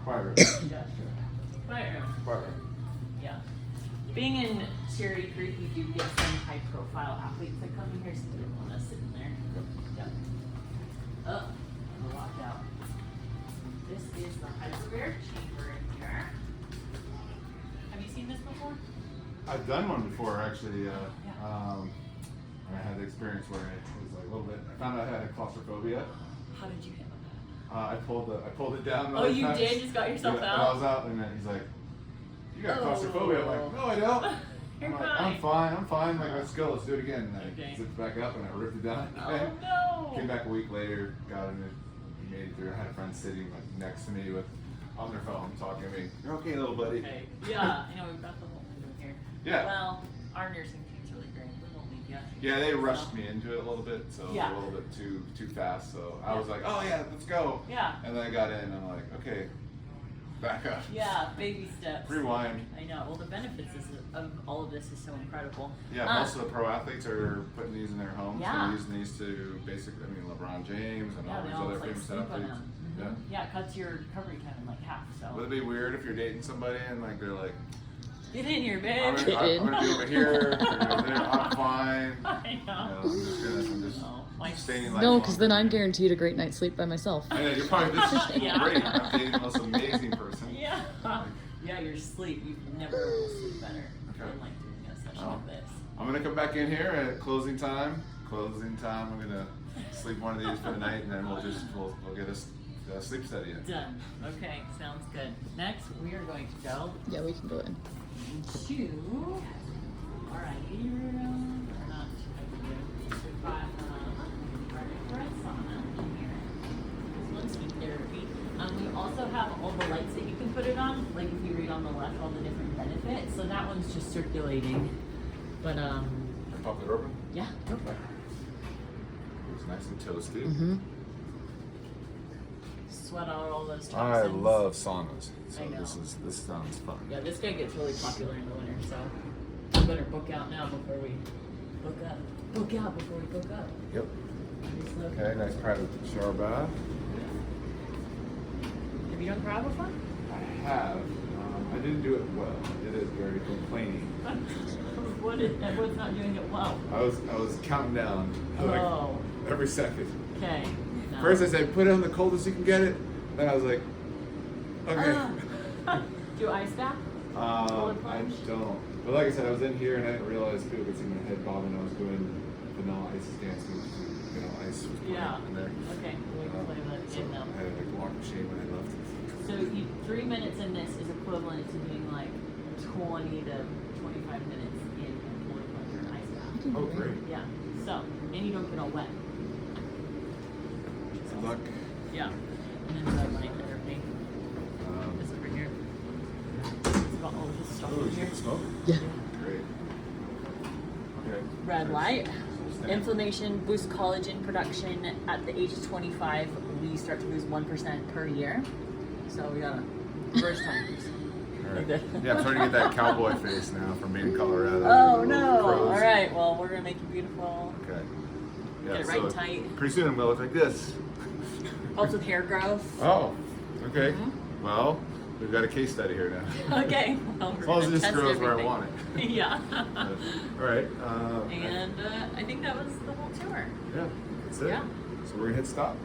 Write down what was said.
Quiet room. Yeah, sure. Quiet room. Quiet room. Yeah. Being in Cherry Creek, we do get some high-profile athletes that come in here, so we don't want to sit in there. Yep. Oh, we're locked out. This is the hyperbaric chamber in here. Have you seen this before? I've done one before, actually. I had the experience where it was like a little bit. I found out I had a claustrophobia. How did you handle that? I pulled it down. Oh, you did? Just got yourself And out? I was out, and then he's like, "You got claustrophobia." I'm like, "No, I don't." You're I'm like, fine. I'm fine. Like, let's go. Let's do it again. And I Okay. zipped back up, and I ripped it down. Oh no! Came back a week later, got in it, made it through. I had a friend sitting like next to me on their phone talking to me. "You're okay, little buddy." Okay. Yeah, I know we've got the whole thing here. Yeah. Well, our nursing team's really great. We won't leave you. Yeah, they rushed me into it a little bit, so Yeah. a little bit too fast. So I was like, "Oh yeah, let's go." Yeah. And then I got in, and I'm like, "Okay, back up." Yeah, baby steps. Rewind. I know. Well, the benefits of all of this is so incredible. Yeah, most of the pro athletes are putting these in their homes. Yeah. They're using these to basically, I mean, LeBron James and Yeah, all they these all other like famous sleep on athletes. them. Yeah. Yeah, it cuts your recovery time in like half. So Would it be weird if you're dating somebody and like they're like, get in here, I'm babe. gonna be over here, you're over there, I'm fine. I know. I'm just Oh, my staying in No, life because then I'm guaranteed a great night's sleep by myself. Yeah, you're probably this is Yeah. great. I'm dating the most amazing person. Yeah. Yeah, your sleep. You never will sleep better Okay. than like doing a session Oh. like this. I'm gonna come back in here at closing time. Closing time. I'm gonna sleep one of these for the night, and then we'll get a sleep study in. Done. Okay, sounds good. Next, we are going to go Yeah, we can go in. to our ID room. Or not ID room. We've got our infrared sauna in here. This one's heat therapy. We also have all the lights that you can put it on. Like if you read on the left, all the different benefits. So that one's just circulating. But Can I pop it open? yeah. Okay. It's nice and toasty. Mm-hmm. Sweat out all those toxins. I love saunas, so I know. this sounds fun. Yeah, this guy gets really popular in the winter, so we better book out now before we book up. Book out before we book up. Yep. Just look. Okay, nice private shower bath. Have you done cryo before? I have. I didn't do it well. I did it very complaining. What's not doing it well? I was counting down like Oh. every second. Okay. No. First I said put it on the coldest you can get it. Then I was like, okay. Do ice bath? I plunge? don't. But like I said, I was in here and I didn't realize people could see my head bobbing. I was doing vanilla ice dancing. Ice was playing Yeah. in there. Okay. We can play that So in now. I had to like walk of shame when I left. So 3 minutes in this is equivalent to doing like 20 to 25 minutes in a cold plunge or an ice bath. Oh, great. Yeah. So, and you don't get all wet. Good luck. Yeah. And then the light therapy. This over here. It's got all this stuff Oh, in you here. get the smoke? Yeah. Great. Okay. Red light. Stand. Inflammation boosts collagen production. At the age of 25, we start to lose 1% per year. So we got a first time. All right. Yeah, I'm starting to get that cowboy face now from being in Colorado. Oh With no! crows. All right. Well, we're gonna make you beautiful. Okay. Get it right and tight. Pretty soon I'm gonna look like this. Helps with hair growth. Oh, okay. Mhm. Well, we've got a case study here now. Okay. Well, we're As long as gonna this test grows where I everything. want it. Yeah. All right. And I think that was the whole tour. Yeah, that's it. Yeah. So we're gonna hit stop.